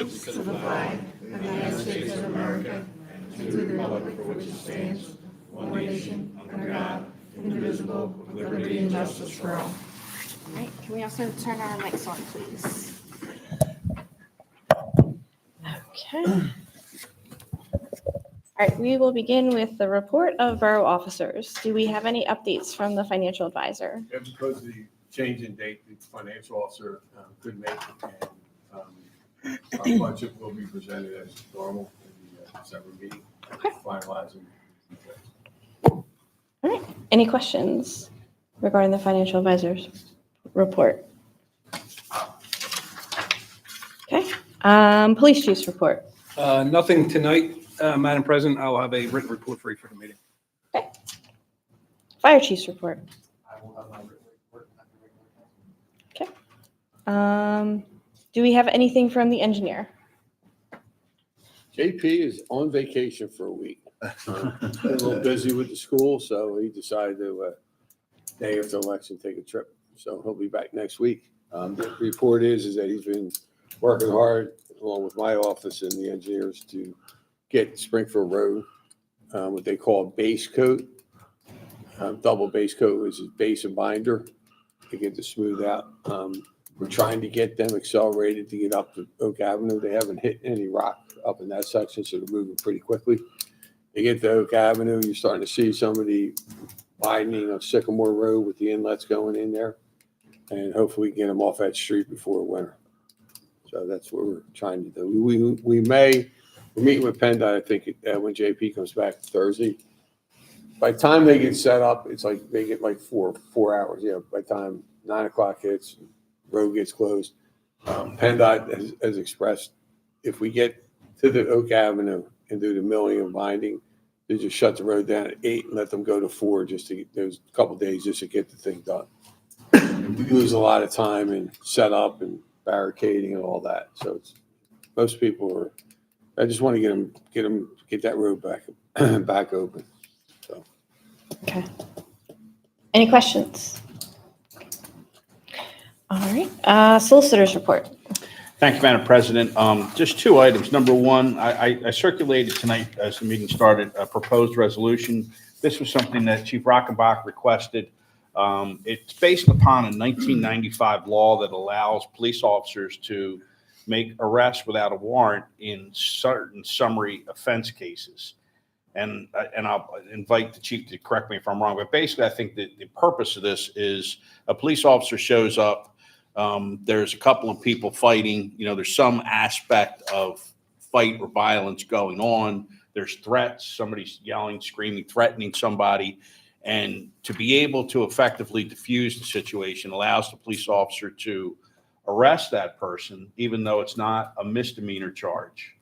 allegiance to the flag of the United States of America and to the republic for which it stands, one nation, under God, indivisible, with liberty and justice for all. All right, can we also turn our mics on, please? Okay. All right, we will begin with the report of borough officers. Do we have any updates from the financial advisor? Yeah, because of the change in date, the financial officer couldn't make it, and our budget will be presented as normal in the December meeting, Okay. finalizing. All right, any questions regarding the financial advisor's report? Okay, police chief's report. Nothing tonight, Madam President. I'll have a written report for you for the meeting. Okay. Fire chief's report. I will have my written report at the regular council. Okay. Do we have anything from the engineer? JP is on vacation for a week. A little busy with the school, so he decided to, day after election, take a trip. So he'll be back next week. The report is that he's been working hard, along with my office and the engineers, to get Springfield Road, what they call base coat. Double base coat, which is base and binder, to get the smooth out. We're trying to get them accelerated to get up to Oak Avenue. They haven't hit any rock up in that section, so they're moving pretty quickly. They get to Oak Avenue, you're starting to see some of the widening of Sycamore Road with the inlets going in there. And hopefully get them off that street before winter. So that's what we're trying to do. We're meeting with PennDOT, I think, when JP comes back Thursday. By the time they get set up, it's like they get like four hours. Yeah, by the time 9 o'clock hits, road gets closed. PennDOT has expressed, if we get to the Oak Avenue and do the milling and binding, they just shut the road down at 8 and let them go to 4 just to get those couple days just to get the thing done. We lose a lot of time in setup and barricading and all that. So it's, most people are, I just want to get that road back open. So. Okay. Any questions? All right. Solicitor's report. Thank you, Madam President. Just two items. Number one, I circulated tonight as the meeting started a proposed resolution. This was something that Chief Rockenbach requested. It's based upon a 1995 law that allows police officers to make arrests without a warrant in certain summary offense cases. And I'll invite the chief to correct me if I'm wrong, but basically I think that the purpose of this is a police officer shows up, there's a couple of people fighting, there's some aspect of fight or violence going on, there's threats, somebody's yelling, screaming, threatening somebody, and to be able to effectively diffuse the situation allows the police officer to arrest that person, even though it's not a misdemeanor charge.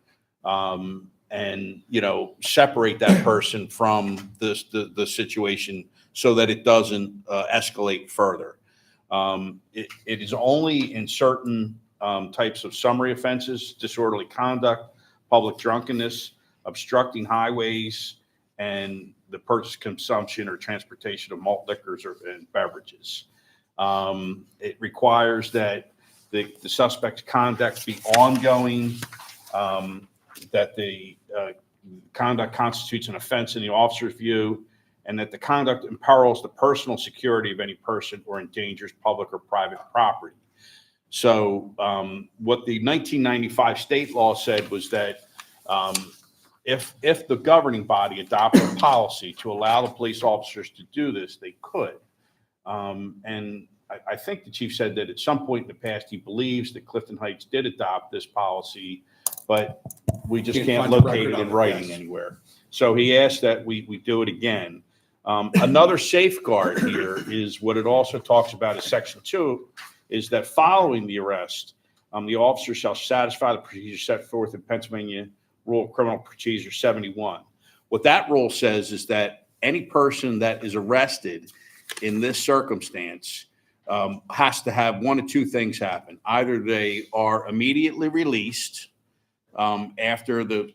And separate that person from the situation so that it doesn't escalate further. It is only in certain types of summary offenses: disorderly conduct, public drunkenness, obstructing highways, and the purchase, consumption, or transportation of malt liquors and beverages. It requires that the suspect's conduct be ongoing, that the conduct constitutes an offense in the officer's view, and that the conduct imperils the personal security of any person or endangers public or private property. So what the 1995 state law said was that if the governing body adopted a policy to allow the police officers to do this, they could. And I think the chief said that at some point in the past, he believes that Clifton Heights did adopt this policy, but we just can't locate it in writing anywhere. So he asked that we do it again. Another safeguard here is what it also talks about in Section 2, is that following the arrest, the officer shall satisfy the procedure set forth in Pennsylvania Rule of Criminal Procedure 71. What that rule says is that any person that is arrested in this circumstance has to have one of two things happen. Either they are immediately released after if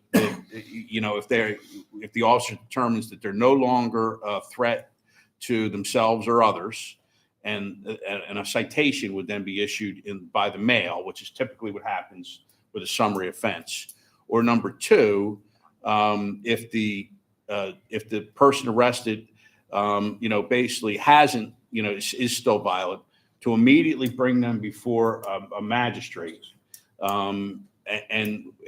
the officer determines that they're no longer a threat to themselves or others, and a citation would then be issued by the mail, which is typically what happens with a summary offense. Or number two, if the person arrested, basically hasn't, is still violent, to immediately bring them before a magistrate, and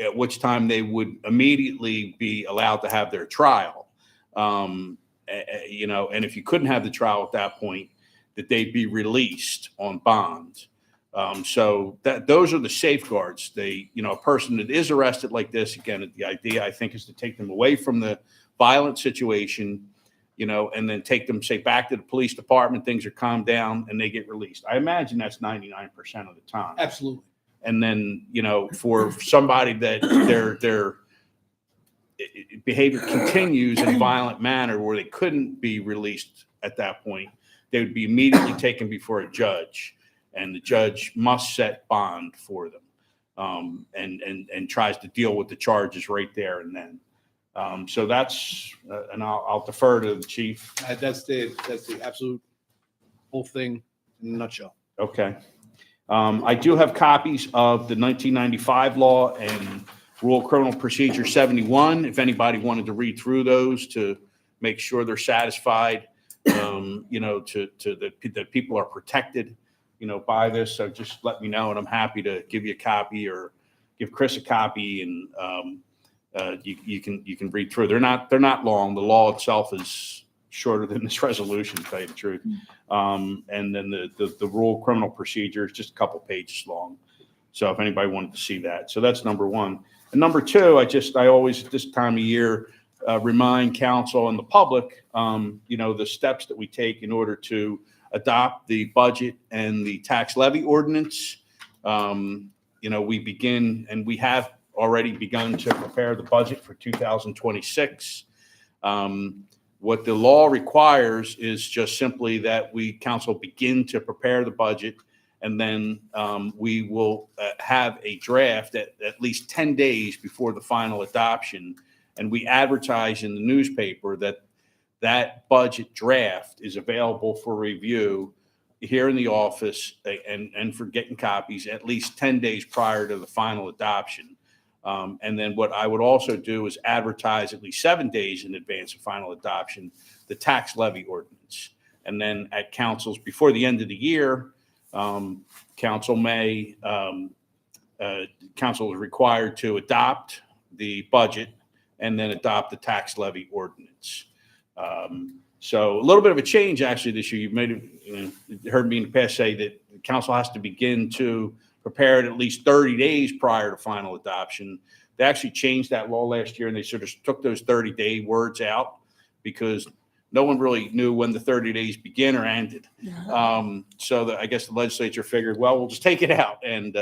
at which time they would immediately be allowed to have their trial. And if you couldn't have the trial at that point, that they'd be released on bond. So those are the safeguards. A person that is arrested like this, again, the idea I think is to take them away from the violent situation, and then take them, say, back to the police department, things are calmed down and they get released. I imagine that's 99% of the time. Absolutely. And then, for somebody that their behavior continues in a violent manner where they couldn't be released at that point, they would be immediately taken before a judge, and the judge must set bond for them, and tries to deal with the charges right there and then. So that's, and I'll defer to the chief. That's the absolute whole thing in a nutshell. Okay. I do have copies of the 1995 law and Rule of Criminal Procedure 71. If anybody wanted to read through those to make sure they're satisfied, that people are protected, by this. So just let me know, and I'm happy to give you a copy or give Chris a copy, and you can read through. They're not long. The law itself is shorter than this resolution, to tell you the truth. And then the rule of criminal procedure is just a couple pages long. So if anybody wanted to see that, so that's number one. And number two, I always at this time of year remind council and the public, the steps that we take in order to adopt the budget and the tax levy ordinance. We begin, and we have already begun to prepare the budget for 2026. What the law requires is just simply that council begin to prepare the budget, and then we will have a draft at least 10 days before the final adoption. And we advertise in the newspaper that budget draft is available for review here in the office and for getting copies at least 10 days prior to the final adoption. And then what I would also do is advertise at least 7 days in advance of final adoption, the tax levy ordinance. And then at councils before the end of the year, council is required to adopt the budget and then adopt the tax levy ordinance. So a little bit of a change actually this year. You heard me in the past say that the council has to begin to prepare it at least 30 days prior to final adoption. They actually changed that law last year, and they sort of took those 30-day words out because no one really knew when the 30 days began or ended. So I guess the legislature figured, well, we'll just take it out. And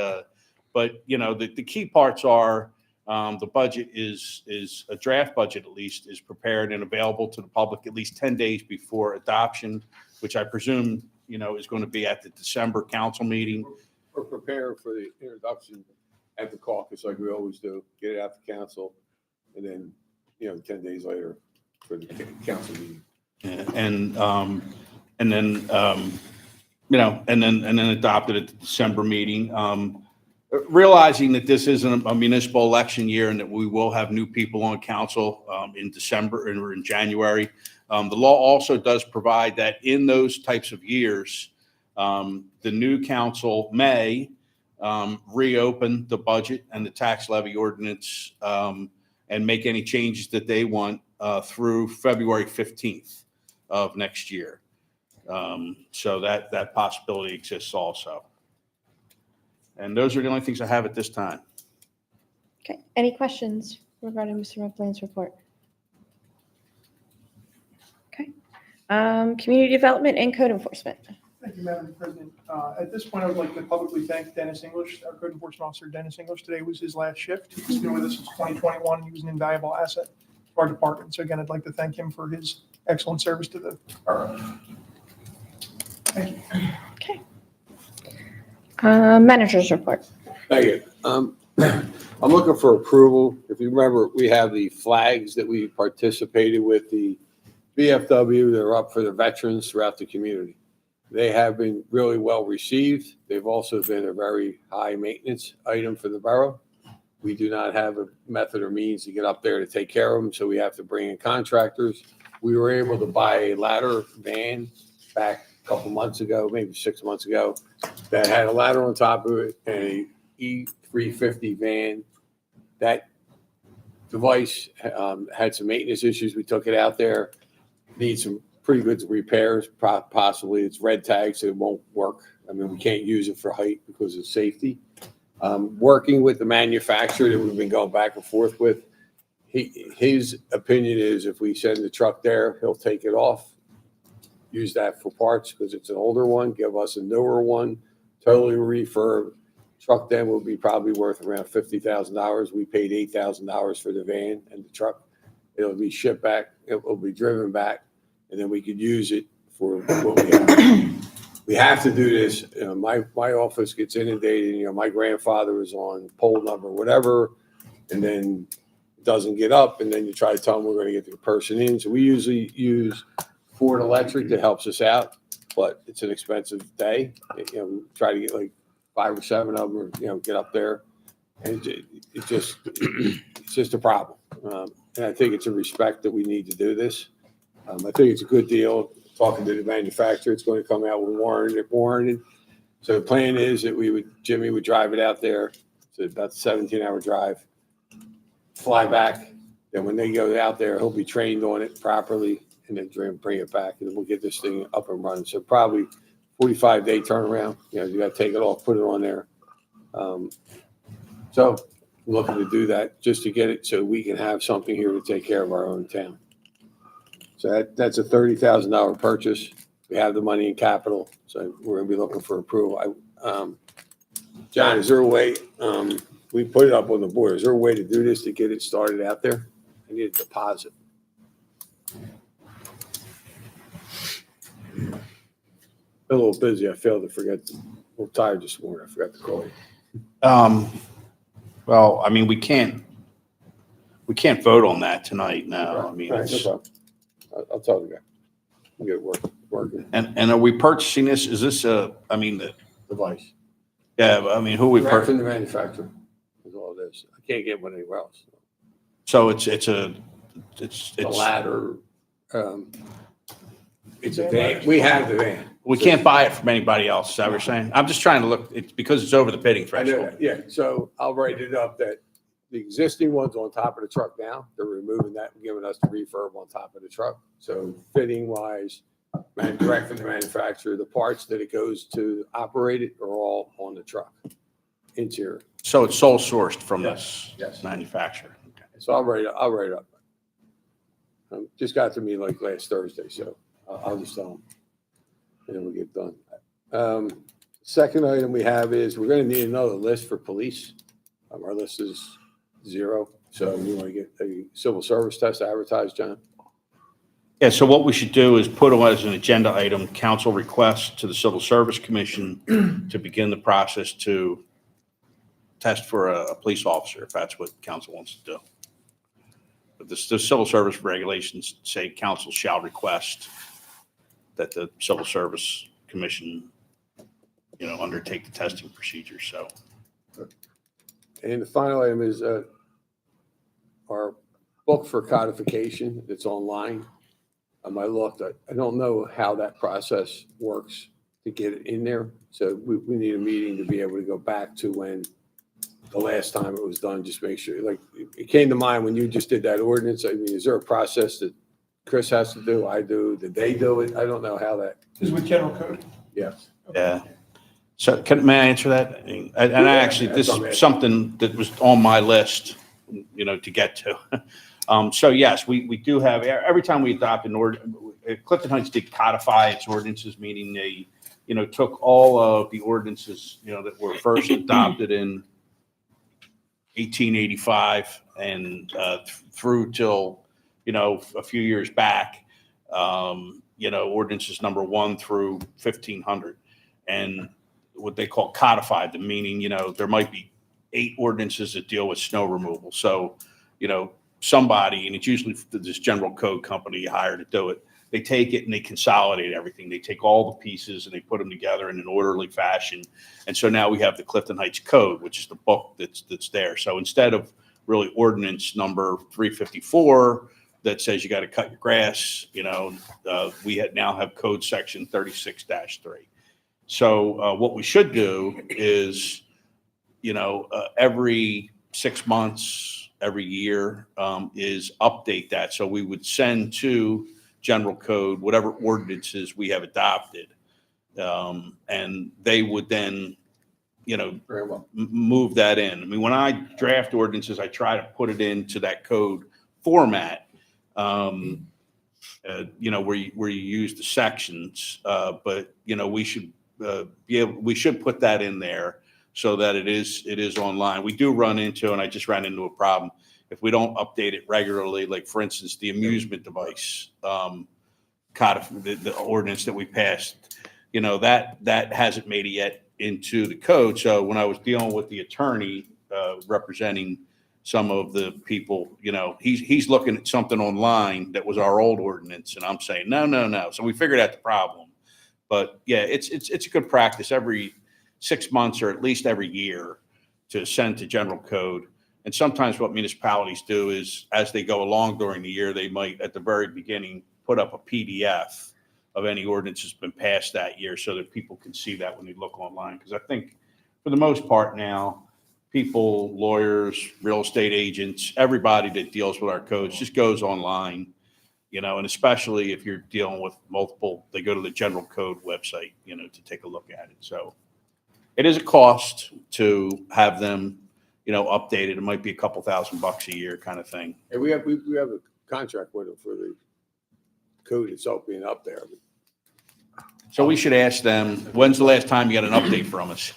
but the key parts are the budget is a draft budget, at least, is prepared and available to the public at least 10 days before adoption, which I presume is going to be at the December council meeting. Or prepare for the introduction at the caucus like we always do, get it out to council, and then, 10 days later for the council meeting. And then adopted at the December meeting. Realizing that this isn't a municipal election year and that we will have new people on council in December or in January. The law also does provide that in those types of years, the new council may reopen the budget and the tax levy ordinance and make any changes that they want through February 15th of next year. So that possibility exists also. And those are the only things I have at this time. Okay. Any questions regarding Mr. McLean's report? Okay. Community development and code enforcement. Thank you, Madam President. At this point, I would like to publicly thank Dennis English, our code enforcement officer. Dennis English, today was his last shift. He's been with us since 2021. He was an invaluable asset to our department. So again, I'd like to thank him for his excellent service to the borough. Thank you. Okay. Manager's report. Thank you. I'm looking for approval. If you remember, we have the flags that we participated with the VFW. They're up for the veterans throughout the community. They have been really well received. They've also been a very high maintenance item for the borough. We do not have a method or means to get up there to take care of them, so we have to bring in contractors. We were able to buy a ladder van back a couple months ago, maybe 6 months ago, that had a ladder on top of it and a E350 van. That device had some maintenance issues. We took it out there, needs some pretty good repairs, possibly. It's red tagged, so it won't work. I mean, we can't use it for height because of safety. Working with the manufacturer that we've been going back and forth with, his opinion is if we send the truck there, he'll take it off, use that for parts because it's an older one, give us a newer one, totally refurb. Truck then will be probably worth around $50,000. We paid $8,000 for the van and the truck. It'll be shipped back, it will be driven back, and then we could use it for what we have. We have to do this. My office gets inundated. My grandfather was on pole number, whatever, and then it doesn't get up, and then you try to tell them we're going to get the person in. So we usually use Ford Electric that helps us out, but it's an expensive day. We try to get like 5 or 7 of them, or get up there, and it's just a problem. And I think it's a respect that we need to do this. I think it's a good deal. Talking to the manufacturer, it's going to come out with warranted. So the plan is that Jimmy would drive it out there. It's about a 17-hour drive, fly back. Then when they go out there, he'll be trained on it properly, and then bring it back, and then we'll get this thing up and running. So probably 45-day turnaround. You got to take it off, put it on there. So I'm looking to do that just to get it so we can have something here to take care of our own town. So that's a $30,000 purchase. We have the money in capital, so we're going to be looking for approval. John, is there a way, we put it up on the board, is there a way to do this to get it started out there? I need a deposit. A little busy. I failed to forget. A little tired this morning. I forgot to call you. Well, I mean, we can't vote on that tonight now. I mean, All right, no it's- problem. I'll tell the guy. We'll get it working. and are we purchasing this? Is this Device. yeah, I mean, who are we Direct purchasing? from the manufacturer is all it is. I can't get one anywhere else. So it's A ladder. It's a van. We have the van. we can't buy it from anybody else. Is that what you're saying? I'm just trying to look, it's because it's over the bidding I know threshold. that, yeah. So I'll write it up that the existing one's on top of the truck now. They're removing that and giving us the refurb on top of the truck. So fitting wise, direct from the manufacturer, the parts that it goes to operate it are all on the truck. Interior. So it's sole sourced from this Yes. manufacturer. Okay. So I'll write it up. Just got to me like last Thursday, so I'll just tell them. And then we'll get done. Second item we have is we're going to need another list for police. Our list is 0. So we want to get a civil service test advertised, John. Yeah, so what we should do is put on as an agenda item, council request to the Civil Service Commission to begin the process to test for a police officer, if that's what council wants to do. But the civil service regulations say council shall request that the Civil Service Commission, undertake the testing procedure, so. And the final item is our book for codification that's online. I looked, I don't know how that process works to get it in there. So we need a meeting to be able to go back to when the last time it was done, just make sure, like, it came to mind when you just did that ordinance. I mean, is there a process that Chris has to do? I do. Did they do it? I don't know how that, Is with general code. yes. Yeah. So may I answer that? And I actually, this is something that was on my list, to get to. So yes, we do have, every time we adopt an ordinance, Clifton Heights did codify its ordinances, meaning they, took all of the ordinances, that were first adopted in 1885 and through till, a few years back, ordinances number 1 through 1500. And what they call codified, the meaning, there might be 8 ordinances that deal with snow removal. So, somebody, and it's usually this general code company you hire to do it, they take it and they consolidate everything. They take all the pieces and they put them together in an orderly fashion. And so now we have the Clifton Heights Code, which is the book that's there. So instead of really ordinance number 354 that says you got to cut your grass, we now have code section 36-3. So what we should do is, every 6 months, every year, is update that. So we would send to general code whatever ordinances we have adopted. And they would then, Very well. move that in. I mean, when I draft ordinances, I try to put it into that code format, where you use the sections. But we should we should put that in there so that it is online. We do run into, and I just ran into a problem, if we don't update it regularly, like for instance, the amusement device, the ordinance that we passed, that hasn't made it yet into the code. So when I was dealing with the attorney representing some of the people, he's looking at something online that was our old ordinance, and I'm saying no. So we figured out the problem. But yeah, it's a good practice every 6 months or at least every year to send to general code. And sometimes what municipalities do is, as they go along during the year, they might at the very beginning put up a PDF of any ordinance that's been passed that year so that people can see that when they look online. Because I think for the most part now, people, lawyers, real estate agents, everybody that deals with our codes just goes online, and especially if you're dealing with multiple, they go to the general code website, to take a look at it. So it is a cost to have them, updated. It might be a couple $1,000 a year kind of thing. And we have a contract with them for the code itself being up there. So we should ask them, when's the last time you got an update from us?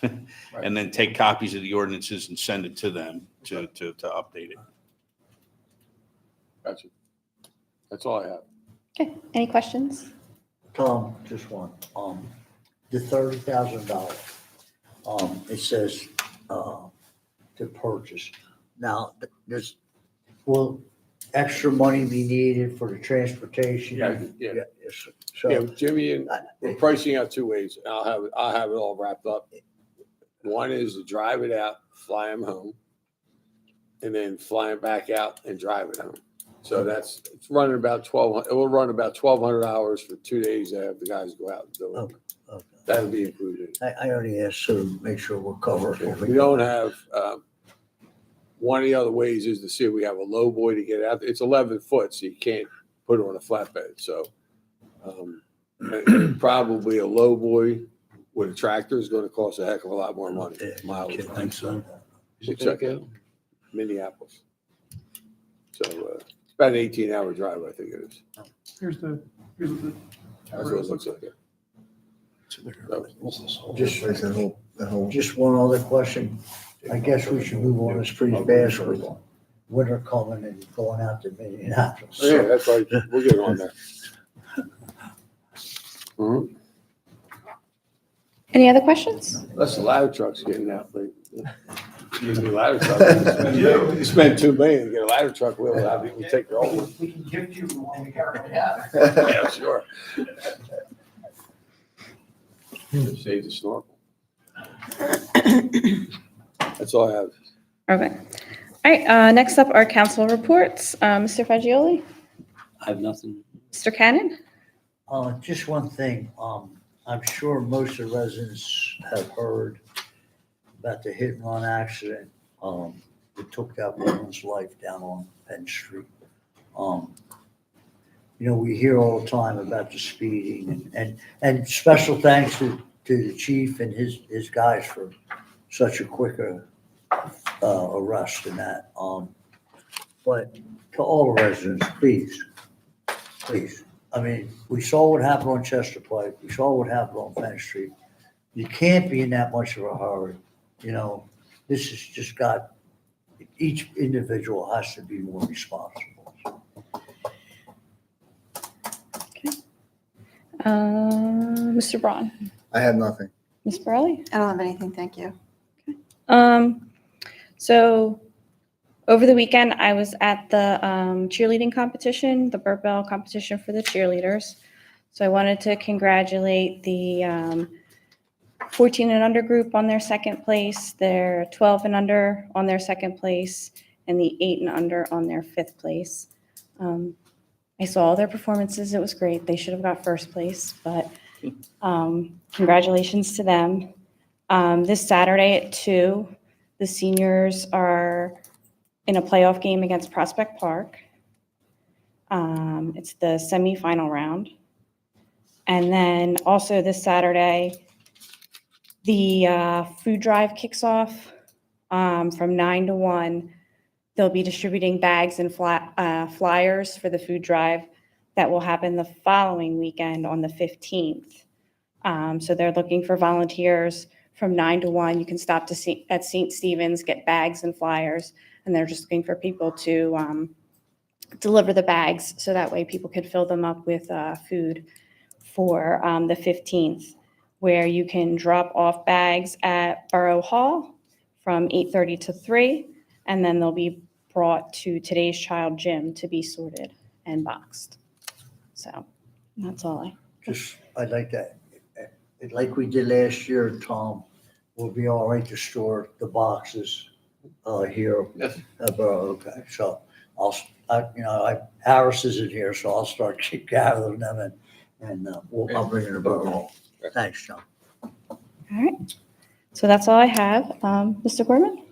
And then take copies of the ordinances and send it to them to update it. Gotcha. That's all I have. Okay, any questions? Tom, just one. The $30,000, it says, to purchase. Now, will extra money be needed for the transportation? Yeah. Yes. Yeah, So, Jimmy, and we're pricing out 2 ways. I'll have it all wrapped up. One is to drive it out, fly them home, and then fly them back out and drive it home. So it's running about 1,200. It will run about 1,200 hours for 2 days to have the guys go out and do it. okay. That'll be included. I already asked to make sure we're covered. We don't have, one of the other ways is to see if we have a low boy to get out. It's 11 foot, so you can't put it on a flatbed. So probably a low boy with a tractor is going to cost a heck of a lot more money. Mileage. I think so. You should check it out. Minneapolis. So it's about an 18-hour drive, I think it is. Here's what the. That's what it looks like. Just one other question. I guess we should move on. It's pretty fast with winter coming and going out to Minneapolis. Yeah, that's right. We'll get on there. Mhm. Any other questions? That's the ladder trucks getting out. Like, use the ladder truck. You spend $2 million to get a ladder truck. We'll take your own one. We can gift you one. Yeah. Yeah, sure. Save the snorkel. That's all I have. Okay. All right, next up are council reports. Mr. Fagioli? I have nothing. Mr. Cannon? Just one thing. I'm sure most of the residents have heard about the hit and run accident that took that woman's life down on Penn Street. We hear all the time about the speeding and special thanks to the chief and his guys for such a quicker arrest in that. But to all the residents, please. I mean, we saw what happened on Chester Pike. We saw what happened on Penn Street. You can't be in that much of a hurry. This has just each individual has to be more responsible. Mr. Braun? I have nothing. Ms. Burley? I don't have anything, thank you. So Over the weekend, I was at the cheerleading competition, the Burt Bell competition for the cheerleaders. So I wanted to congratulate the 14 and under group on their second place, their 12 and under on their second place, and the 8 and under on their fifth place. I saw all their performances. It was great. They should have got first place, but congratulations to them. This Saturday at 2, the seniors are in a playoff game against Prospect Park. It's the semifinal round. And then also this Saturday, the food drive kicks off from 9 to 1. They'll be distributing bags and flyers for the food drive that will happen the following weekend on the 15th. So they're looking for volunteers from 9 to 1. You can stop at St. Stephen's, get bags and flyers, and they're just looking for people to deliver the bags so that way people could fill them up with food for the 15th, where you can drop off bags at Borough Hall from 8:30 to 3, and then they'll be brought to Today's Child Gym to be sorted and boxed. So that's all I'd like that, like we did last year, Tom, we'll be all right to store the boxes here Yes. at Borough. Okay, so Harris isn't here, so I'll start gathering them and I'll bring it to Borough Hall. Thanks, John. All right. So that's all I have. Mr. Gorman?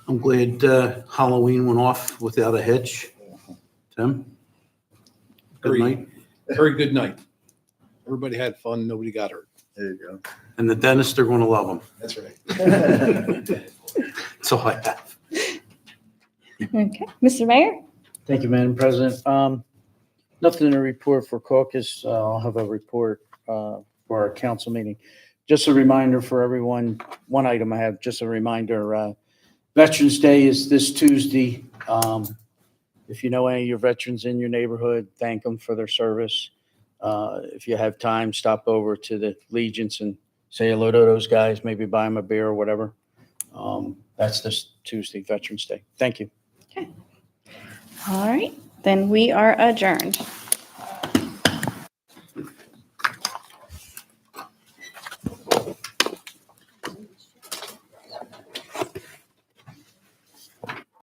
I'm glad Halloween went off without a hitch. Tim? Good night. Very good night. Everybody had fun. Nobody got hurt. There you go. And the dentists are going to love him. That's right. That's all I have. Okay. Mr. Mayor? Thank you, Madam President. Nothing to report for caucus. I'll have a report for our council meeting. Just a reminder for everyone, one item I have, just a reminder, Veterans Day is this Tuesday. If you know any of your veterans in your neighborhood, thank them for their service. If you have time, stop over to the Legions and say hello to those guys, maybe buy them a beer or whatever. That's this Tuesday, Veterans Day. Thank you. All right. Then we are adjourned.